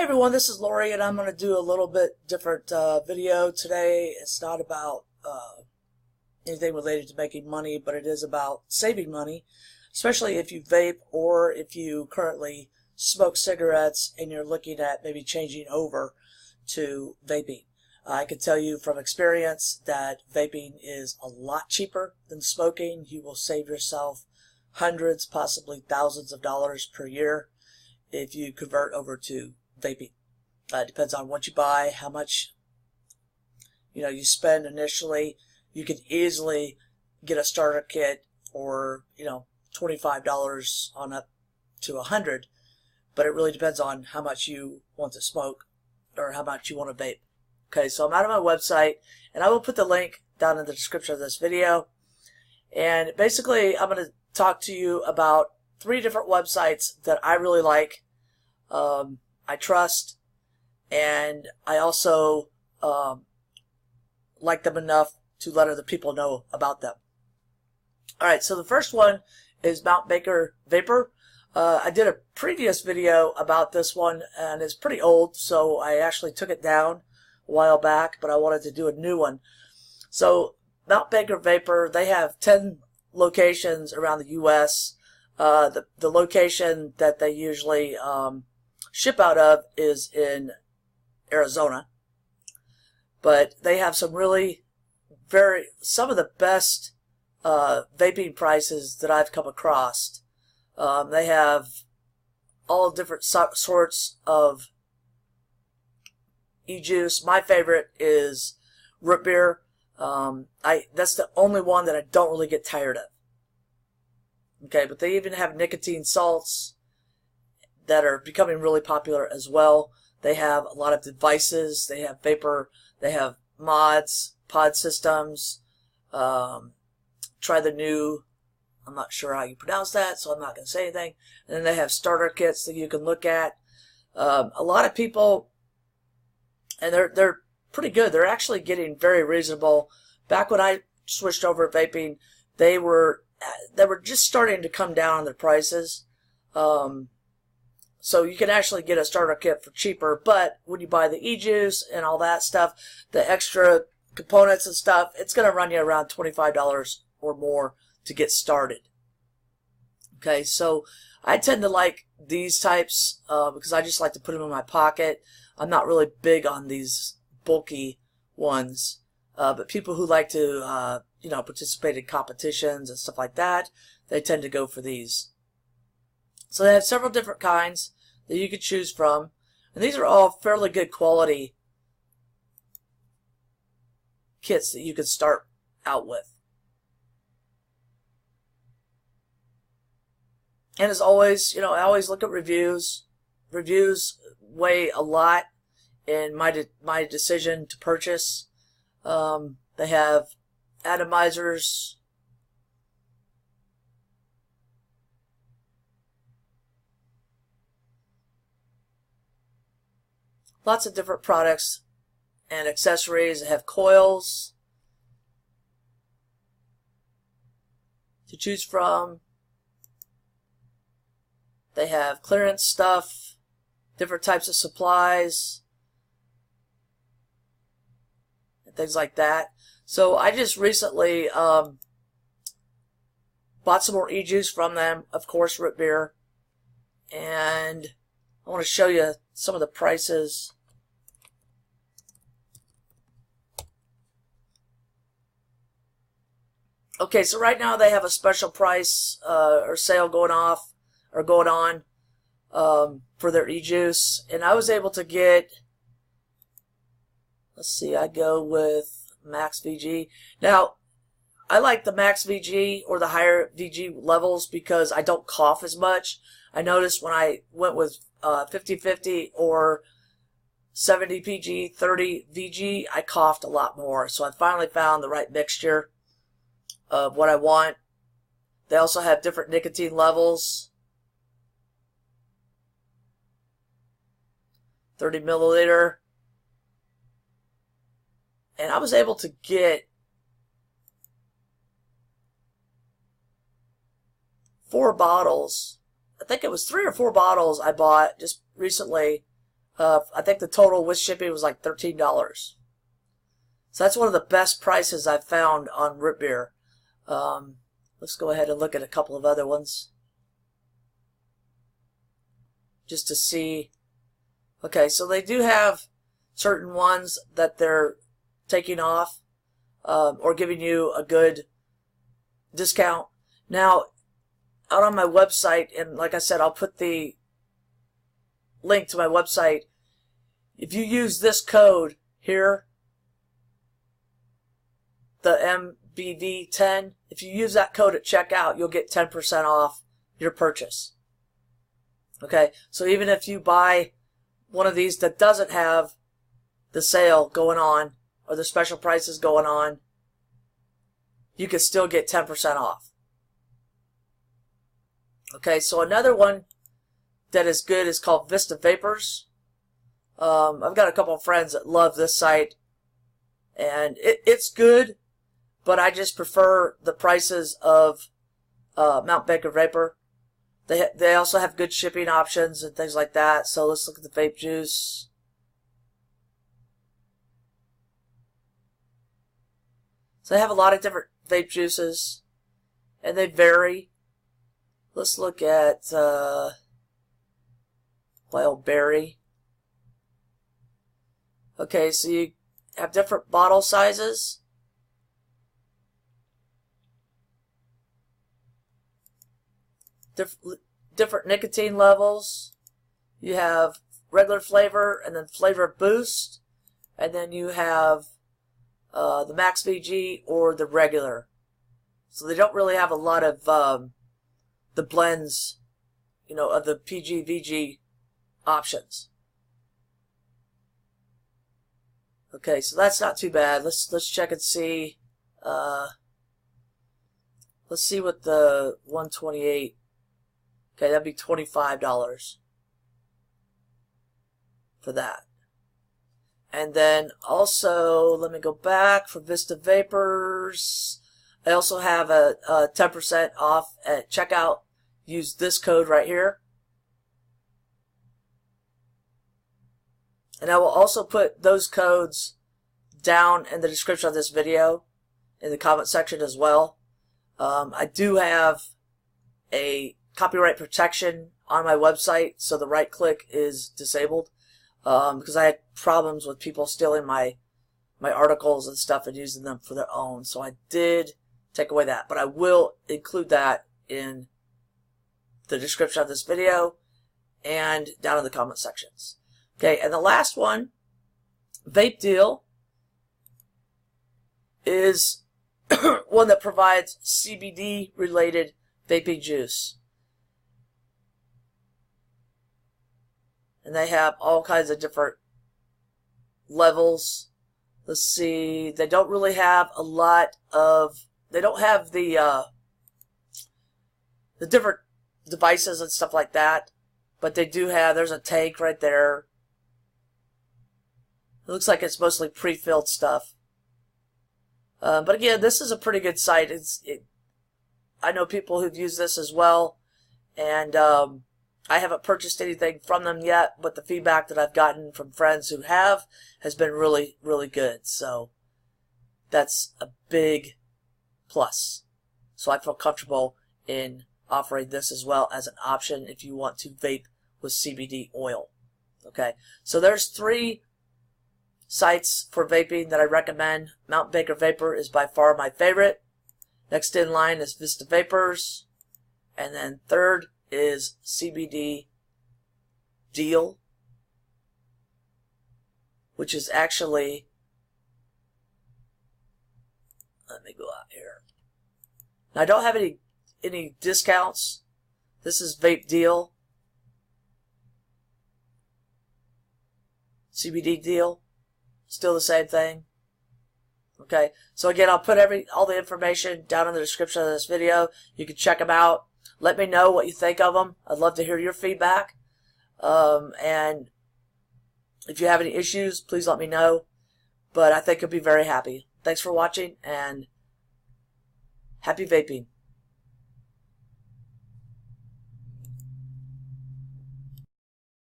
Hey everyone, this is Lori, and I'm going to do a little bit different video today. It's not about anything related to making money, but it is about saving money, especially if you vape or if you currently smoke cigarettes and you're looking at maybe changing over to vaping. I can tell you from experience that vaping is a lot cheaper than smoking. You will save yourself hundreds, possibly thousands of dollars per year if you convert over to vaping. It depends on what you buy, how much you spend initially. You can easily get a starter kit for $25 on up to $100, but it really depends on how much you want to smoke or how much you want to vape. Okay, so I'm out of my website, and I will put the link down in the description of this video. And basically, I'm going to talk to you about 3 different websites that I really like. I trust, and I also like them enough to let other people know about them. Alright, so the first one is Mount Baker Vapor. I did a previous video about this one, and it's pretty old, so I actually took it down a while back, but I wanted to do a new one. So Mount Baker Vapor, they have 10 locations around the U.S. The location that they usually ship out of is in Arizona, but they have some really some of the best vaping prices that I've come across. They have all different sorts of e-juice. My favorite is root beer. That's the only one that I don't really get tired of. Okay, but they even have nicotine salts that are becoming really popular as well. They have a lot of devices. They have vapor. They have mods, pod systems. Try the new, I'm not sure how you pronounce that, so I'm not going to say anything. And then they have starter kits that you can look at. A lot of people, and they're pretty good. They're actually getting very reasonable. Back when I switched over to vaping, they were just starting to come down on their prices. So you can actually get a starter kit for cheaper, but when you buy the e-juice and all that stuff, the extra components and stuff, it's going to run you around $25 or more to get started. Okay, so I tend to like these types because I just like to put them in my pocket. I'm not really big on these bulky ones, but people who like to participate in competitions and stuff like that, they tend to go for these. So they have several different kinds that you could choose from, and these are all fairly good quality kits that you could start out with. And as always, I always look at reviews. Reviews weigh a lot in my decision to purchase. They have atomizers. Lots of different products and accessories. They have coils to choose from. They have clearance stuff, different types of supplies, and things like that. So I just recently bought some more e-juice from them, of course, root beer, and I want to show you some of the prices. Okay, so right now they have a special price or sale going on for their e-juice, and I was able to get, let's see, I go with Max VG. Now, I like the Max VG or the higher VG levels because I don't cough as much. I noticed when I went with 50-50 or 70 PG, 30 VG, I coughed a lot more. So I finally found the right mixture of what I want. They also have different nicotine levels. 30 milliliter. And I was able to get 4 bottles. I think it was 3 or 4 bottles I bought just recently I think the total with shipping was like $13. So that's one of the best prices I've found on root beer. Let's go ahead and look at a couple of other ones, just to see. Okay, so they do have certain ones that they're taking off or giving you a good discount. Now, out on my website, and like I said, I'll put the link to my website. If you use this code here, the MBV10, if you use that code at checkout, you'll get 10% off your purchase. Okay, so even if you buy one of these that doesn't have the sale going on or the special prices going on, you can still get 10% off. Okay, so another one that is good is called Vista Vapors. I've got a couple of friends that love this site, and it's good, but I just prefer the prices of Mount Baker Vapor. They also have good shipping options and things like that. So let's look at the vape juice. So they have a lot of different vape juices, and they vary. Let's look at wild berry. Okay, so you have different bottle sizes. Different nicotine levels. You have regular flavor and then flavor boost, and then you have the Max VG or the regular. So they don't really have a lot of the blends, you know, of the PG VG options. Okay, so that's not too bad. Let's check and see. Let's see what the 128. Okay, that'd be $25 for that. And then also, let me go back for Vista Vapors. I also have a 10% off at checkout. Use this code right here. And I will also put those codes down in the description of this video, in the comment section as well. I do have a copyright protection on my website, so the right click is disabled, because I had problems with people stealing my articles and stuff and using them for their own. So I did take away that, but I will include that in the description of this video and down in the comment sections. Okay, and the last one, VapeDeal, is one that provides CBD related vaping juice. And they have all kinds of different levels. Let's see, they don't really have a lot of, they don't have the different devices and stuff like that, but they do have, there's a tank right there. It looks like it's mostly pre-filled stuff. But again, this is a pretty good site. I know people who've used this as well, and I haven't purchased anything from them yet, but the feedback that I've gotten from friends who have has been really, really good. So that's a big plus. So I feel comfortable in offering this as well as an option if you want to vape with CBD oil. Okay, so there's 3 sites for vaping that I recommend. Mount Baker Vapor is by far my favorite. Next in line is Vista Vapors. And then third is CBD Deal, which is actually, let me go out here. Now I don't have any discounts. This is VapeDeal. CBD Deal. Still the same thing. Okay, so again, I'll put all the information down in the description of this video. You can check them out. Let me know what you think of them. I'd love to hear your feedback. And if you have any issues, please let me know. But I think you'll be very happy. Thanks for watching, and happy vaping.